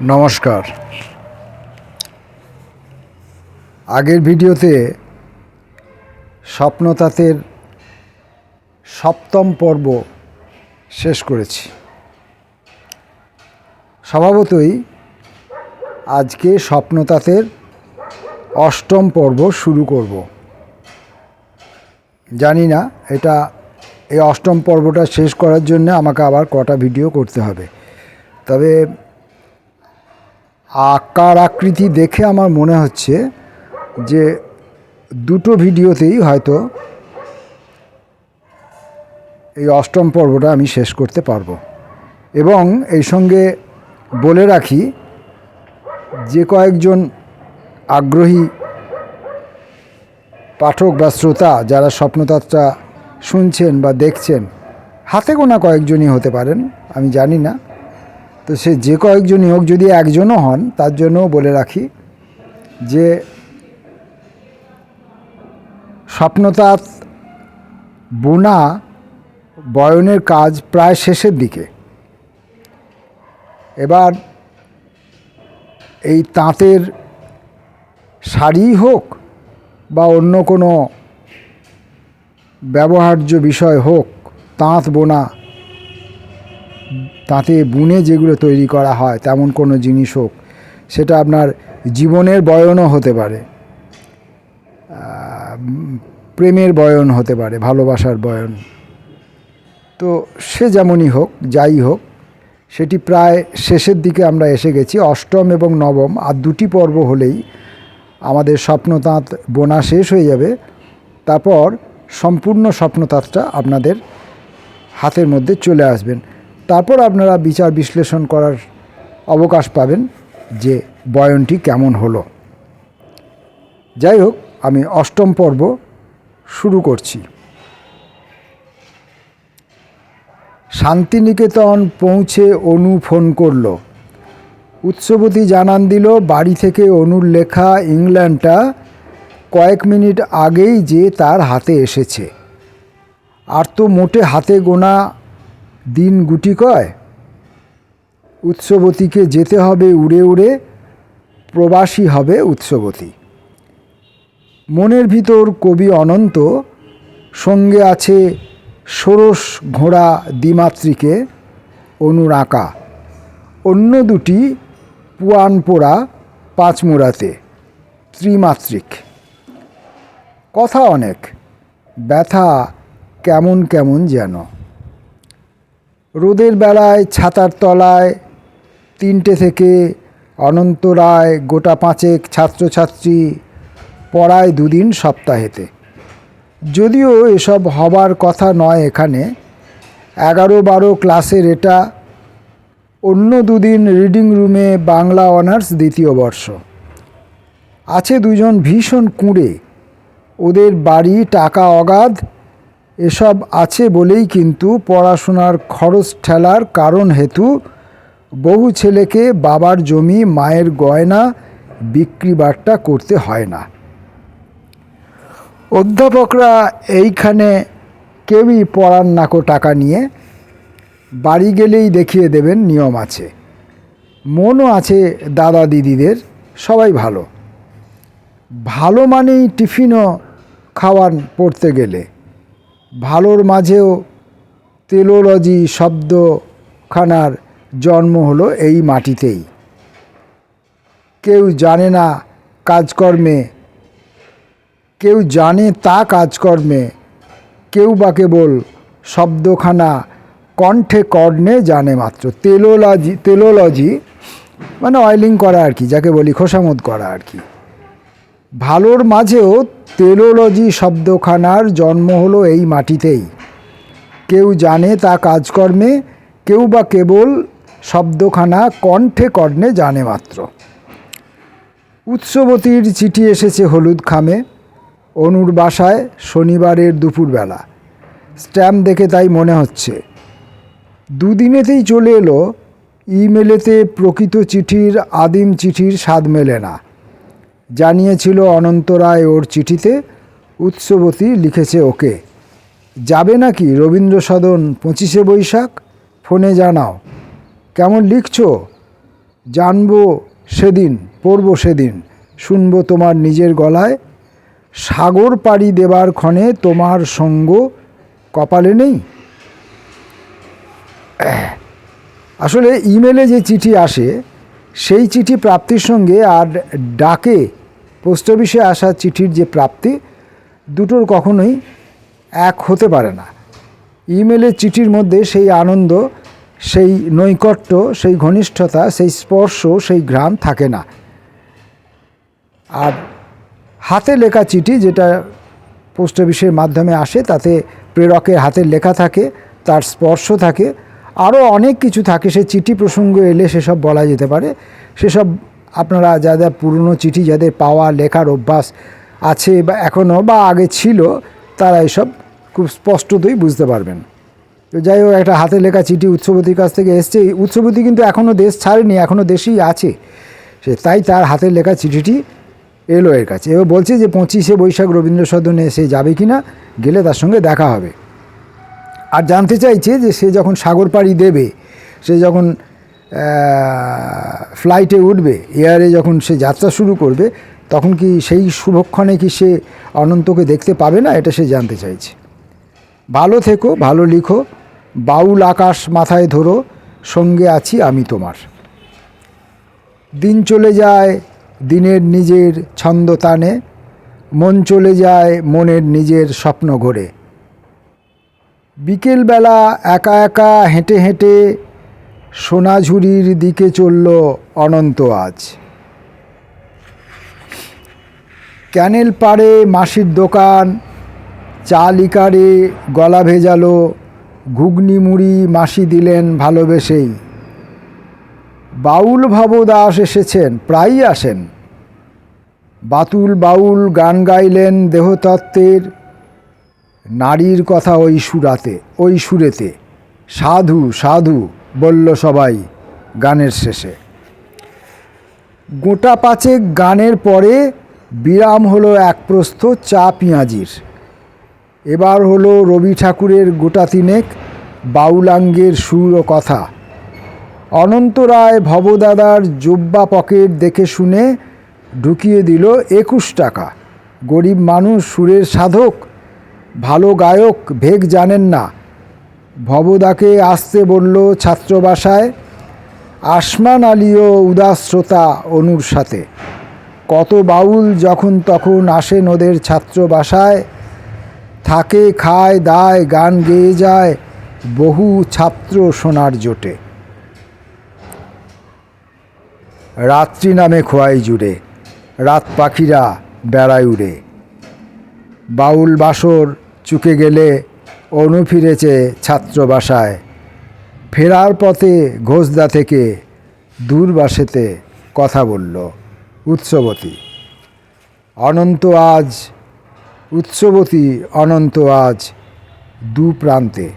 নমস্কার। আগের ভিডিওতে স্বপ্নতাতের সপ্তম পর্ব শেষ করেছি। স্বভাবতই আজকে স্বপ্নতাতের অষ্টম পর্ব শুরু করব। জানি না এই অষ্টম পর্বটা শেষ করার জন্য আমাকে আবার কটা ভিডিও করতে হবে, তবে আকার আকৃতি দেখে আমার মনে হচ্ছে যে দুটো ভিডিওতেই হয়তো এই অষ্টম পর্বটা আমি শেষ করতে পারবো। এবং এই সঙ্গে বলে রাখি, যে কয়েকজন আগ্রহী পাঠক বা শ্রোতা যারা স্বপ্নতাত্ত্বটা শুনছেন বা দেখছেন, হাতে গোনা কয়েকজনই হতে পারেন, আমি জানি না, তো সে যে কয়েকজনই হোক, যদি একজনও হন তার জন্যও বলে রাখি যে স্বপ্নতাত বোনা বয়নের কাজ প্রায় শেষের দিকে। এবার এই তাঁতের শাড়ি হোক বা অন্য কোনো ব্যবহার্য বিষয় হোক, তাঁত বোনা, তাঁতে বুনে যেগুলো তৈরি করা হয় তেমন কোনো জিনিস হোক, সেটা আপনার জীবনের বয়নও হতে পারে, প্রেমের বয়ন হতে পারে, ভালোবাসার বয়ন, তো সে যেমনই হোক, যাই হোক, সেটি প্রায় শেষের দিকে আমরা এসে গেছি। অষ্টম এবং নবম আর দুটি পর্ব হলেই আমাদের স্বপ্নতাঁত বোনা শেষ হয়ে যাবে। তারপর সম্পূর্ণ স্বপ্নতাঁতটা আপনাদের হাতের মধ্যে চলে আসবেন। তারপর আপনারা বিচার বিশ্লেষণ করার অবকাশ পাবেন যে বয়নটি কেমন হলো। যাই হোক, আমি অষ্টম পর্ব শুরু করছি। শান্তিনিকেতন পৌঁছে অনু ফোন করল। উৎসবতী জানান দিল বাড়ি থেকে অনুর লেখা ইংল্যান্ডটা কয়েক মিনিট আগেই যে তার হাতে এসেছে। আর তো মোটে হাতে গোনা দিন গুটি কয়। উৎসবতীকে যেতে হবে উড়ে উড়ে, প্রবাসী হবে উৎসবতী। মনের ভিতর কবি অনন্ত, সঙ্গে আছে ষোড়শ ঘোড়া দ্বিমাত্রিকে অনুর আঁকা, অন্য দুটি পুয়ান পোড়া পাঁচমুড়াতে ত্রিমাত্রিক। কথা অনেক, ব্যথা কেমন কেমন যেন। রোদের বেলায় ছাতার তলায় 3টে থেকে অনন্ত রায় গোটা 5 ছাত্রছাত্রী পড়ায় 2 দিন সপ্তাহেতে। যদিও এসব হবার কথা নয় এখানে, 11-12 ক্লাসের এটা। অন্য 2 দিন রিডিং রুমে বাংলা অনার্স 2য় বর্ষ। আছে 2 জন ভীষণ কুঁড়ে, ওদের বাড়ি টাকা অগাধ। এসব আছে বলেই কিন্তু পড়াশোনার খরচ ঠেলার কারণ হেতু বহু ছেলেকে বাবার জমি মায়ের গয়না বিক্রি বাট্টা করতে হয় না। অধ্যাপকরা এইখানে কেউই পড়ান নাকো টাকা নিয়ে, বাড়ি গেলেই দেখিয়ে দেবেন নিয়ম আছে। মনও আছে দাদা দিদিদের, সবাই ভালো। ভালো মানেই টিফিনও খাওয়ান পড়তে গেলে। ভালোর মাঝেও তেলোলজি শব্দখানার জন্ম হলো এই মাটিতেই। কেউ জানে না কাজকর্মে, কেউ জানে তা কাজকর্মে, কেউ বা কেবল শব্দখানা কণ্ঠে কর্ণে জানে মাত্র। তেলোলজি মানে অয়েলিং করা আর কি, যাকে বলি খোসামত করা আর কি। ভালোর মাঝেও তেলোলজি শব্দখানার জন্ম হলো এই মাটিতেই। কেউ জানে তা কাজকর্মে, কেউ বা কেবল শব্দখানা কণ্ঠে কর্ণে জানে মাত্র। উৎসবতীর চিঠি এসেছে হলুদ খামে, অনুর বাসায় শনিবারের দুপুরবেলা। স্ট্যাম্প দেখে তাই মনে হচ্ছে 2 দিনেতেই চলে এলো। ইমেলেতে প্রকৃত চিঠির আদিম চিঠির স্বাদ মেলে না। জানিয়েছিল অনন্ত রায় ওর চিঠিতে, উৎসবতী লিখেছে ওকে। যাবে নাকি রবীন্দ্র সদন 25শে বৈশাখ? ফোনে জানাও। কেমন লিখছো? জানবো সেদিন, পড়ব সেদিন, শুনবো তোমার নিজের গলায়, সাগর পাড়ি দেবার ক্ষণে তোমার সঙ্গ কপালে নেই। আসলে ইমেলে যে চিঠি আসে সেই চিঠি প্রাপ্তির সঙ্গে আর ডাকে পোস্ট অফিসে আসা চিঠির যে প্রাপ্তি, দুটোর কখনোই এক হতে পারে না। ইমেলের চিঠির মধ্যে সেই আনন্দ, সেই নৈকট্য, সেই ঘনিষ্ঠতা, সেই স্পর্শ, সেই ঘ্রাণ থাকে না। আর হাতে লেখা চিঠি যেটা পোস্ট অফিসের মাধ্যমে আসে, তাতে প্রেরকের হাতের লেখা থাকে, তার স্পর্শ থাকে, আরও অনেক কিছু থাকে। সে চিঠি প্রসঙ্গ এলে সেসব বলা যেতে পারে। সেসব আপনারা যাদের পুরনো চিঠি যাদের পাওয়া লেখার অভ্যাস আছে বা এখনও বা আগে ছিল, তারা এসব খুব স্পষ্টতই বুঝতে পারবেন। তো যাই হোক, একটা হাতে লেখা চিঠি উৎসবতীর কাছ থেকে এসছে। উৎসবতী কিন্তু এখনও দেশ ছাড়েনি, এখনও দেশেই আছে সে, তাই তার হাতের লেখা চিঠিটি এলো এর কাছে। এবার বলছে যে 25শে বৈশাখ রবীন্দ্র সদনে সে যাবে কি না, গেলে তার সঙ্গে দেখা হবে। আর জানতে চাইছে যে সে যখন সাগর পাড়ি দেবে, সে যখন ফ্লাইটে উঠবে, এয়ারে যখন সে যাত্রা শুরু করবে, তখন কি সেই শুভক্ষণে কি সে অনন্তকে দেখতে পাবে না, এটা সে জানতে চাইছে। ভালো থেকো, ভালো লিখো, বাউল আকাশ মাথায় ধরো, সঙ্গে আছি আমি তোমার। দিন চলে যায় দিনের নিজের ছন্দ তানে, মন চলে যায় মনের নিজের স্বপ্ন ঘোরে। বিকেলবেলা একা একা হেঁটে হেঁটে সোনাঝুরির দিকে চলল অনন্ত আজ। ক্যানেল পাড়ে মাসির দোকান, চা লিকারে গলা ভেজালো, ঘুগনি মুড়ি মাসি দিলেন ভালোবেসেই। বাউল ভবদাস এসেছেন, প্রায়ই আসেন। বাতুল বাউল গান গাইলেন দেহতত্ত্বের, নারীর কথা ওই সুরেতে। সাধু সাধু বলল সবাই গানের শেষে। গোটা পাঁচেক গানের পরে বিরাম হলো এক প্রস্থ চা পেঁয়াজির। এবার হলো রবি ঠাকুরের গোটা তিনেক বাউলাঙ্গের সুর ও কথা। অনন্ত রায় ভবদাদার জোব্বা পকেট দেখে শুনে ঢুকিয়ে দিল 21 টাকা। গরিব মানুষ, সুরের সাধক, ভালো গায়ক, ভেগ জানেন না। ভবদাকে আসতে বলল ছাত্রবাসায়, আসমান আলীও উদাস শ্রোতা অনুর সাথে। কত বাউল যখন তখন আসেন ওদের ছাত্রবাসায়, থাকে খায় দায় গান গেয়ে যায় বহু ছাত্র সোনার জোটে। রাত্রি নামে খোয়াই জুড়ে, রাত পাখিরা বেড়ায় উড়ে। বাউল বাসর চুকে গেলে অনু ফিরেছে ছাত্রবাসায়। ফেরার পথে ঘোষদা থেকে দূরবাসেতে কথা বলল উৎসবতী। অনন্ত আজ, উৎসবতী অনন্ত আজ দু প্রান্তে।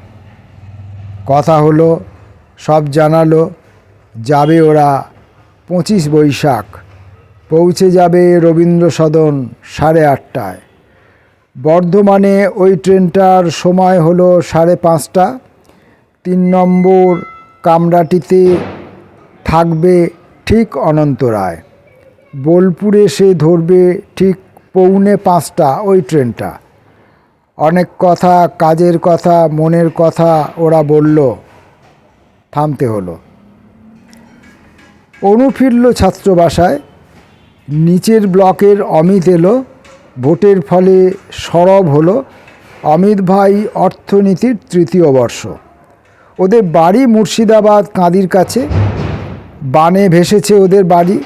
কথা হলো, সব জানালো, যাবে ওরা 25 বৈশাখ, পৌঁছে যাবে রবীন্দ্র সদন 8:30টায়। বর্ধমানে ওই ট্রেনটার সময় হলো 5:30টা। 3 নম্বর কামরাটিতে থাকবে ঠিক অনন্ত রায়। বোলপুরে সে ধরবে ঠিক 4:45টা ওই ট্রেনটা। অনেক কথা, কাজের কথা, মনের কথা ওরা বলল, থামতে হলো। অনু ফিরল ছাত্রবাসায়। নিচের ব্লকের অমিত এলো, ভোটের ফলে সরব হলো। অমিত ভাই অর্থনীতির 3য় বর্ষ। ওদের বাড়ি মুর্শিদাবাদ কাঁদির কাছে। বানে ভেসেছে ওদের বাড়ি,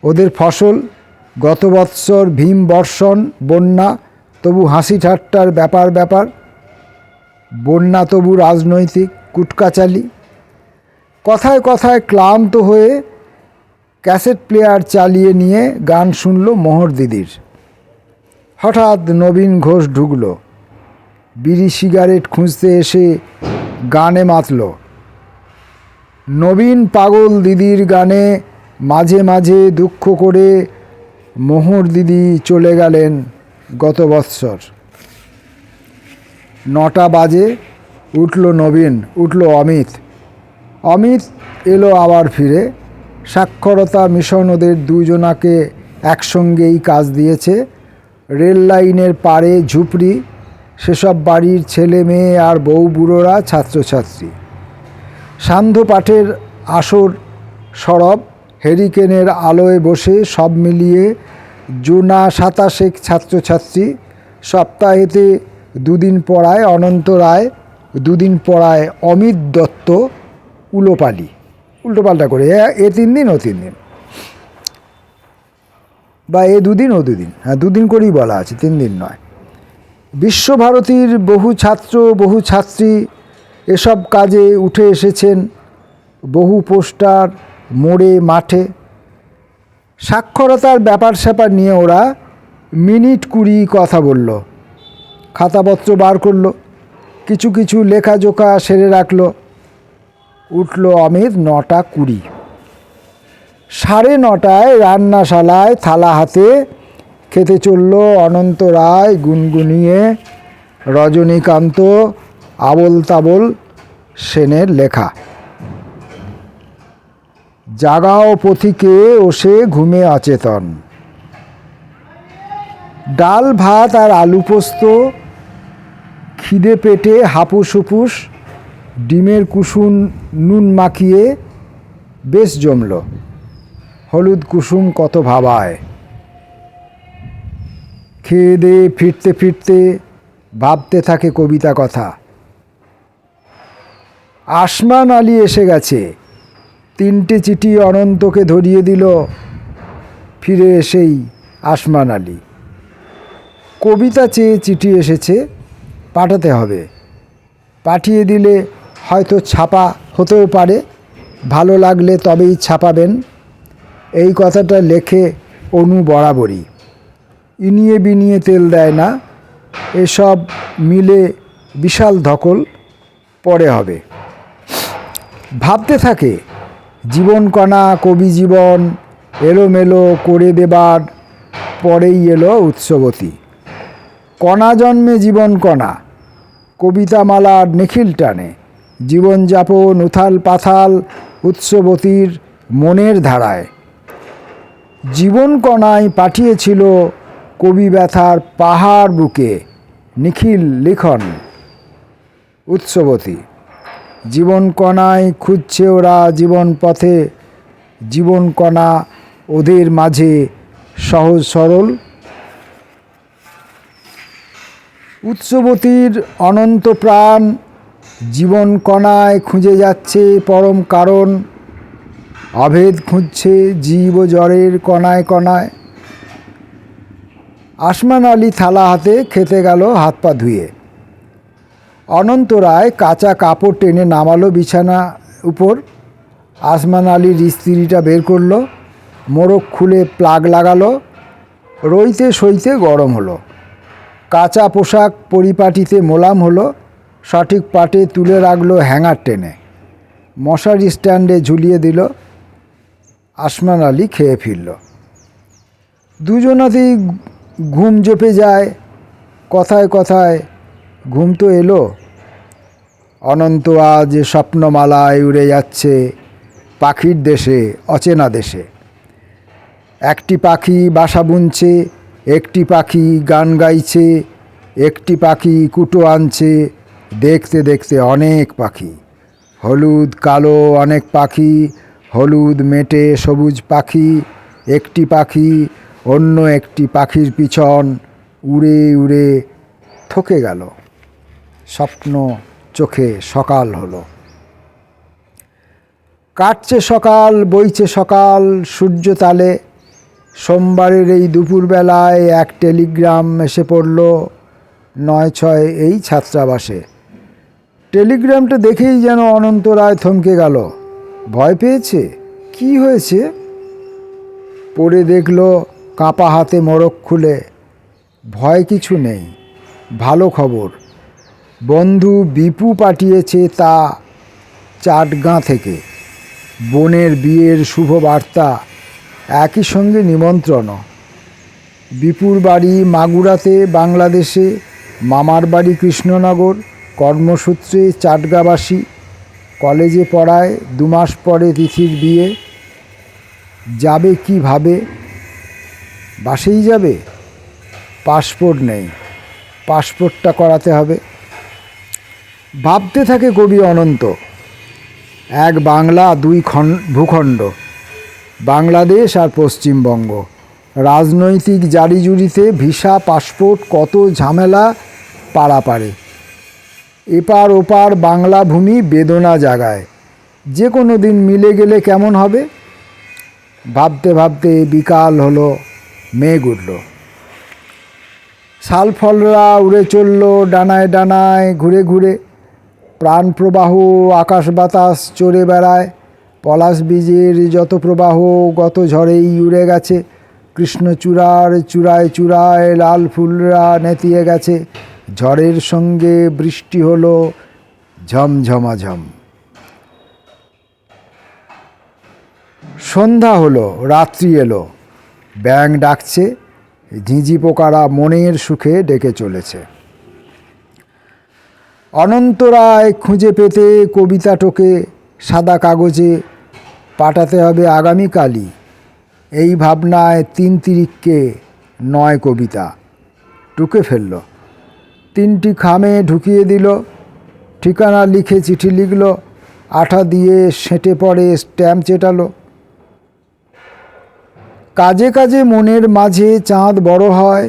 ওদের ফসল। গত বৎসর ভীম বর্ষণ, বন্যা, তবু হাসি ঠাট্টার ব্যাপার। বন্যা তবু রাজনৈতিক কুটকাচালি। কথায় কথায় ক্লান্ত হয়ে ক্যাসেট প্লেয়ার চালিয়ে নিয়ে গান শুনল মোহর দিদির। হঠাৎ নবীন ঘোষ ঢুকল। বিড়ি সিগারেট খুঁজতে এসে গানে মাতল। নবীন পাগল দিদির গানে মাঝে মাঝে দুঃখ করে মোহর দিদি চলে গেলেন গত বৎসর। 9টা বাজে, উঠল নবীন, উঠল অমিত। অমিত এলো আবার ফিরে। সাক্ষরতা মিশন ওদের দুজনাকে একসঙ্গেই কাজ দিয়েছে। রেল লাইনের পাড়ে ঝুপড়ি, সেসব বাড়ির ছেলে মেয়ে আর বউ বুড়োরা ছাত্রছাত্রী। সান্ধ্য পাঠের আসর সরব, হেরিকেনের আলোয় বসে সব মিলিয়ে জোনা ২৭ ছাত্রছাত্রী। সপ্তাহেতে দুদিন পড়ায় অনন্ত রায়, দুদিন পড়ায় অমিত দত্ত। উল্টোপাল্টা করে এ ৩ দিন ও ৩ দিন, বা এ দুদিন ও দুদিন, হ্যাঁ ২ দিন করেই বলা আছে, ৩ দিন নয়। বিশ্বভারতীর বহু ছাত্র বহু ছাত্রী এসব কাজে উঠে এসেছেন, বহু পোস্টার মোড়ে মাঠে। সাক্ষরতার ব্যাপার স্যাপার নিয়ে ওরা মিনিট ২০ কথা বলল, খাতাপত্র বার করলো, কিছু কিছু লেখাজোখা সেরে রাখলো। উঠল অমিত ৯টা ২০। ৯:৩০ রান্নাশালায় থালা হাতে খেতে চলল অনন্ত রায় গুনগুনিয়ে রজনীকান্ত আবোল তাবোল সেনের লেখা। জাগাও পথিকে ওসে ঘুমে অচেতন। ডাল ভাত আর আলু পোস্ত, খিদে পেটে হাপুস হুপুস, ডিমের কুসুম নুন মাখিয়ে বেশ জমল। হলুদ কুসুম কত ভাবায়। খেয়ে দিয়ে ফিরতে ফিরতে ভাবতে থাকে কবিতা কথা। আসমান আলী এসে গেছে। ৩টে চিঠি অনন্তকে ধরিয়ে দিল। ফিরে এসেই আসমান আলী। কবিতা চেয়ে চিঠি এসেছে, পাঠাতে হবে। পাঠিয়ে দিলে হয়তো ছাপা হতেও পারে, ভালো লাগলে তবেই ছাপাবেন। এই কথাটা লেখে অনু বরাবরই। ইনিয়ে বিনিয়ে তেল দেয় না। এসব মিলে বিশাল ধকল, পরে হবে। ভাবতে থাকে জীবনকণা কবি জীবন এলোমেলো করে দেবার পরেই এলো উৎসবতী। কণা জন্মে জীবনকণা, কবিতামালার নিখিল টানে। জীবনযাপন উথাল পাথাল উৎসবতীর মনের ধারায়। জীবনকণায় পাঠিয়েছিল কবি ব্যথার পাহাড় বুকে নিখিল লিখন উৎসবতী। জীবনকণায় খুঁজছে ওরা জীবন পথে, জীবনকণা ওদের মাঝে সহজ সরল। উৎসবতীর অনন্ত প্রাণ জীবনকণায় খুঁজে যাচ্ছে পরম কারণ। অভেদ খুঁজছে জীব ও জড়ের কণায় কণায়। আসমান আলী থালা হাতে খেতে গেল হাত পা ধুয়ে। অনন্ত রায় কাঁচা কাপড় টেনে নামালো বিছানা উপর। আসমান আলীর ইস্ত্রিটা বের করলো, মোড়ক খুলে প্লাগ লাগালো। রইতে সইতে গরম হলো। কাঁচা পোশাক পরিপাটিতে মোলাম হলো। সঠিক পাটে তুলে রাখলো হ্যাঙ্গার টেনে। মশারি স্ট্যান্ডে ঝুলিয়ে দিল। আসমান আলী খেয়ে ফিরল। দুজনাতেই ঘুম চেপে যায়। কথায় কথায় ঘুম তো এলো। অনন্ত আজ স্বপ্নমালায় উড়ে যাচ্ছে পাখির দেশে অচেনা দেশে। একটি পাখি বাসা বুনছে, একটি পাখি গান গাইছে, একটি পাখি কুটো আনছে। দেখতে দেখতে অনেক পাখি, হলুদ কালো অনেক পাখি, হলুদ মেটে সবুজ পাখি। একটি পাখি অন্য একটি পাখির পিছন উড়ে উড়ে থকে গেল। স্বপ্ন চোখে সকাল হলো। কাটছে সকাল বইছে সকাল সূর্য তালে। সোমবারের এই দুপুরবেলায় এক টেলিগ্রাম এসে পড়ল ৯/৬ এই ছাত্রাবাসে। টেলিগ্রামটা দেখেই যেন অনন্ত রায় থমকে গেল। ভয় পেয়েছে? কি হয়েছে? পড়ে দেখল কাঁপা হাতে মোড়ক খুলে। ভয় কিছু নেই, ভালো খবর। বন্ধু বিপু পাঠিয়েছে তা চাটগাঁ থেকে। বোনের বিয়ের শুভ বার্তা, একই সঙ্গে নিমন্ত্রণ। বিপুর বাড়ি মাগুরাতে বাংলাদেশে, মামার বাড়ি কৃষ্ণনগর। কর্মসূত্রে চাটগাঁবাসী। কলেজে পড়ায়, ২ মাস পরে তিথির বিয়ে। যাবে কিভাবে? বাসেই যাবে? পাসপোর্ট নেই, পাসপোর্টটা করাতে হবে। ভাবতে থাকে কবি অনন্ত, এক বাংলা দুই ভূখণ্ড, বাংলাদেশ আর পশ্চিমবঙ্গ। রাজনৈতিক জারিজুরিতে ভিসা পাসপোর্ট কত ঝামেলা পারাপারে। এপার ওপার বাংলা ভূমি বেদনা জাগায়, যে কোনো দিন মিলে গেলে কেমন হবে। ভাবতে ভাবতে বিকাল হলো, মেঘ উঠল। শালফলরা উড়ে চলল ডানায় ডানায় ঘুরে ঘুরে। প্রাণ প্রবাহ আকাশ বাতাস চড়ে বেড়ায়। পলাশ বীজের যত প্রবাহ গত ঝড়েই উড়ে গেছে। কৃষ্ণচূড়ার চূড়ায় চূড়ায় লাল ফুলরা নেতিয়ে গেছে। ঝড়ের সঙ্গে বৃষ্টি হলো ঝমঝমাঝম। সন্ধ্যা হলো, রাত্রি এলো। ব্যাঙ ডাকছে, ঝিঁঝি পোকারা মনের সুখে ডেকে চলেছে। অনন্ত রায় খুঁজে পেতে কবিতাটোকে সাদা কাগজে পাঠাতে হবে আগামীকালই। এই ভাবনায় ৩ তিরিখকে ৯ কবিতা টুকে ফেলল। ৩টি খামে ঢুকিয়ে দিল, ঠিকানা লিখে চিঠি লিখল, আঠা দিয়ে সেঁটে পড়ে স্ট্যাম্প চেটালো। কাজে কাজে মনের মাঝে চাঁদ বড় হয়,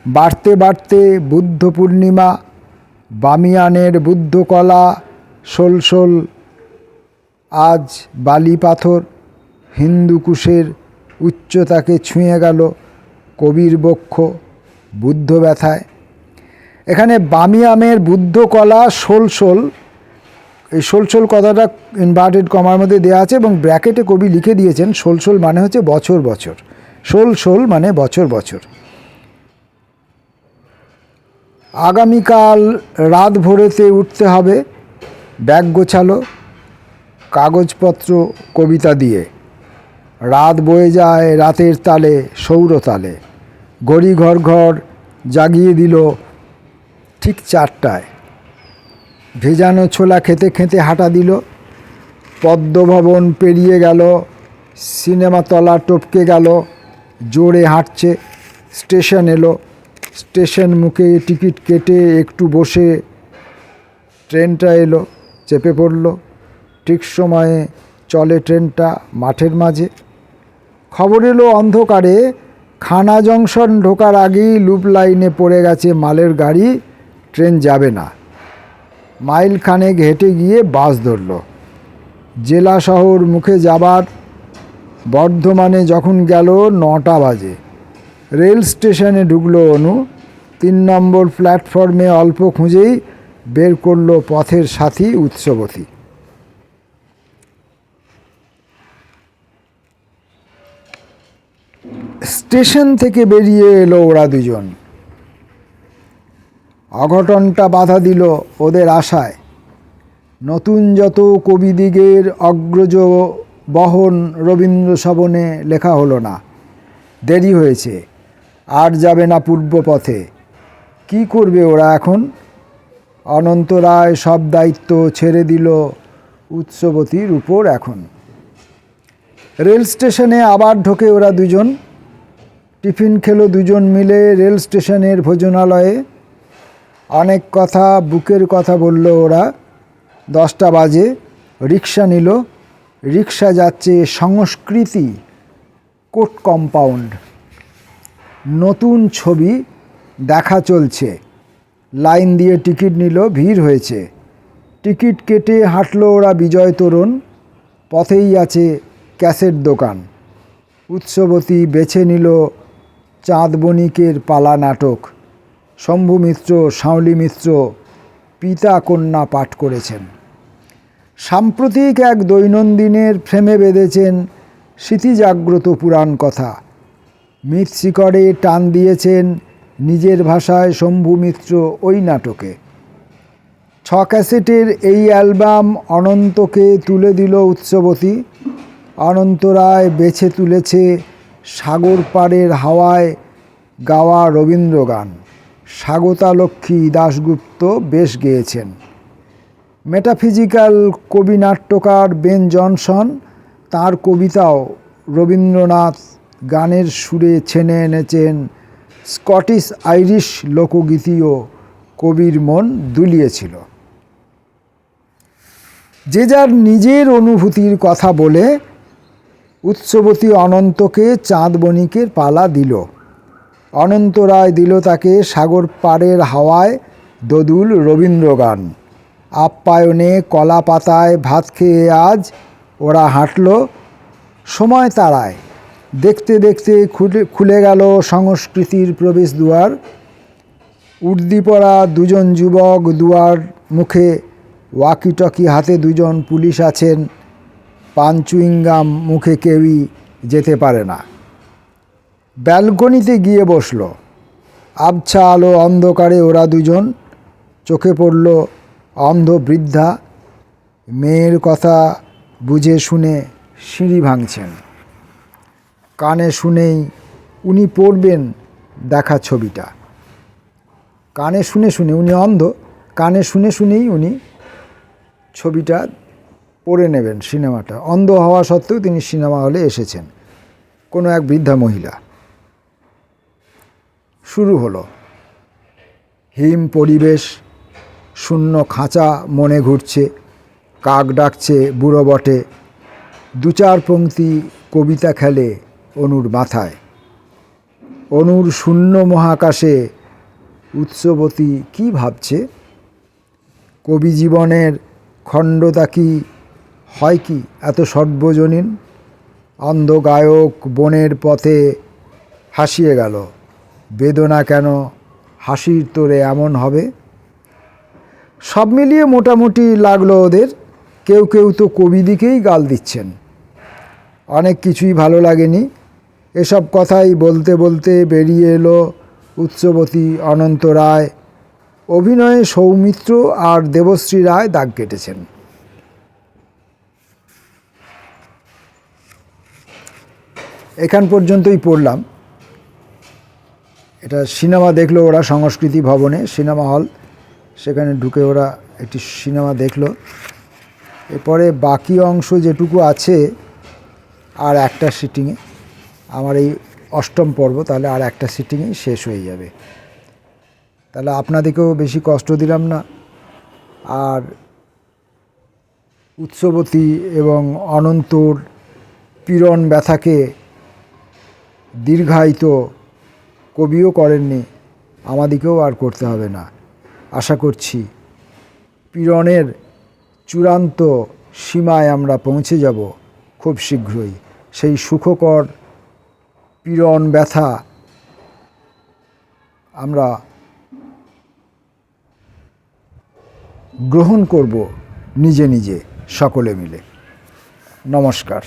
বাড়তে বাড়তে বুদ্ধ পূর্ণিমা। বামিয়ানের বুদ্ধকলা শোল আজ বালি পাথর। হিন্দুকুশের উচ্চতাকে ছুঁয়ে গেল কবির বক্ষ বুদ্ধ ব্যথায়। এখানে বামিয়ানের বুদ্ধকলা শোল, এই শোল কথাটা ইনভার্টেড কমার মধ্যে দেওয়া আছে এবং ব্র্যাকেটে কবি লিখে দিয়েছেন শোল মানে হচ্ছে বছর বছর। শোল মানে বছর বছর। আগামীকাল রাত ভোরেতে উঠতে হবে। ব্যাগ গোছালো, কাগজপত্র কবিতা দিয়ে। রাত বয়ে যায় রাতের তালে সৌর তালে। ঘড়ি ঘর ঘর জাগিয়ে দিল ঠিক 4টায়। ভেজানো ছোলা খেতে খেতে হাঁটা দিল। পদ্মভবন পেরিয়ে গেল, সিনেমাতলা টপকে গেল, জোরে হাঁটছে। স্টেশন এলো, স্টেশন মুখে টিকিট কেটে একটু বসে ট্রেনটা এলো, চেপে পড়ল। ঠিক সময়ে চলে ট্রেনটা মাঠের মাঝে। খবর এলো অন্ধকারে খানা জংশন ঢোকার আগেই লুপ লাইনে পড়ে গেছে মালের গাড়ি, ট্রেন যাবে না। মাইল খানেক হেঁটে গিয়ে বাস ধরল। জেলা শহর মুখে যাবার। বর্ধমানে যখন গেল 9টা বাজে। রেল স্টেশনে ঢুকলো অনু। 3 নম্বর প্ল্যাটফর্মে অল্প খুঁজেই বের করলো পথের সাথী উৎসবতী। স্টেশন থেকে বেরিয়ে এলো ওরা দুজন। অঘটনটা বাধা দিল ওদের আশায়। নতুন যত কবিদিগের অগ্রজ বহন রবীন্দ্র সবনে লেখা হলো না। দেরি হয়েছে, আর যাবে না পূর্ব পথে। কি করবে ওরা এখন? অনন্ত রায় সব দায়িত্ব ছেড়ে দিল উৎসবতীর উপর এখন। রেল স্টেশনে আবার ঢোকে ওরা দুজন। টিফিন খেলো দুজন মিলে রেল স্টেশনের ভোজনালয়ে। অনেক কথা বুকের কথা বলল ওরা। 10টা বাজে। রিক্সা নিল। রিক্সা যাচ্ছে সংস্কৃতি কোর্ট কম্পাউন্ড। নতুন ছবি দেখা চলছে। লাইন দিয়ে টিকিট নিল, ভিড় হয়েছে। টিকিট কেটে হাঁটলো ওরা বিজয় তোরণ। পথেই আছে ক্যাসেট দোকান। উৎসবতী বেছে নিল চাঁদ বণিকের পালা নাটক। শম্ভু মিত্র, শাওলি মিত্র পিতা কন্যা পাঠ করেছেন। সাম্প্রতিক এক দৈনন্দিনের ফ্রেমে বেঁধেছেন স্মৃতিজাগ্রত পুরাণ কথা। মৃৎশিকড়ে টান দিয়েছেন নিজের ভাষায় শম্ভু মিত্র ওই নাটকে। 6 ক্যাসেটের এই অ্যালবাম অনন্তকে তুলে দিল উৎসবতী। অনন্ত রায় বেছে তুলেছে সাগর পাড়ের হাওয়ায় গাওয়া রবীন্দ্রগান। স্বাগতা লক্ষ্মী দাশগুপ্ত বেশ গেয়েছেন। মেটাফিজিক্যাল কবি নাট্যকার বেন জনসন তাঁর কবিতাও রবীন্দ্রনাথ গানের সুরে ছেনে এনেছেন স্কটিশ আইরিশ লোকগীতিও কবির মন দুলিয়েছিল। যে যার নিজের অনুভূতির কথা বলে উৎসবতী অনন্তকে চাঁদ বণিকের পালা দিল। অনন্ত রায় দিল তাকে সাগর পাড়ের হাওয়ায় দোদুল রবীন্দ্রগান। আপ্যায়নে কলা পাতায় ভাত খেয়ে আজ ওরা হাঁটল সময় তারায়। দেখতে দেখতে খুলে গেল সংস্কৃতির প্রবেশ দুয়ার। উর্দি পরা দুজন যুবক দুয়ার মুখে, ওয়াকিটকি হাতে দুজন পুলিশ আছেন। পান চুইংগাম মুখে কেউই যেতে পারে না। ব্যালকনিতে গিয়ে বসল। আবছা আলো অন্ধকারে ওরা দুজন। চোখে পড়ল অন্ধ বৃদ্ধা, মেয়ের কথা বুঝে শুনে সিঁড়ি ভাঙছেন। কানে শুনেই উনি পড়বেন দেখা ছবিটা। কানে শুনে শুনে, উনি অন্ধ, কানে শুনে শুনেই উনি ছবিটা পড়ে নেবেন, সিনেমাটা। অন্ধ হওয়া সত্ত্বেও তিনি সিনেমা হলে এসেছেন। কোনো এক বৃদ্ধা মহিলা। শুরু হলো। হিম পরিবেশ, শূন্য খাঁচা মনে ঘুরছে, কাক ডাকছে বুড়ো বটে। দু চার পংক্তি কবিতা খেলে অনুর মাথায়। অনুর শূন্য মহাকাশে উৎসবতী কি ভাবছে? কবি জীবনের খণ্ডতা কি হয় কি এত সর্বজনীন? অন্ধ গায়ক বনের পথে হাসিয়ে গেল। বেদনা কেন হাসির তোরে এমন হবে? সব মিলিয়ে মোটামুটি লাগলো ওদের। কেউ কেউ তো কবিদিকেই গাল দিচ্ছেন। অনেক কিছুই ভালো লাগেনি। এসব কথাই বলতে বলতে বেরিয়ে এলো উৎসবতী, অনন্ত রায়। অভিনয়ে সৌমিত্র আর দেবশ্রী রায় দাগ কেটেছেন। এখান পর্যন্তই পড়লাম। এটা সিনেমা দেখলো ওরা সংস্কৃতি ভবনে, সিনেমা হল। সেখানে ঢুকে ওরা একটি সিনেমা দেখলো। এরপরে বাকি অংশ যেটুকু আছে আর একটা সিটিংয়ে, আমার এই ৮ম পর্ব, তাহলে আর একটা সিটিংয়েই শেষ হয়ে যাবে। তাহলে আপনাদেরকেও বেশি কষ্ট দিলাম না। আর উৎসবতী এবং অনন্তর পীড়ন ব্যথাকে দীর্ঘায়িত কবিও করেননি, আমাদিকেও আর করতে হবে না। আশা করছি পীড়নের চূড়ান্ত সীমায় আমরা পৌঁছে যাব খুব শীঘ্রই। সেই সুখকর পীড়ন ব্যথা আমরা গ্রহণ করব নিজে নিজে, সকলে মিলে। নমস্কার।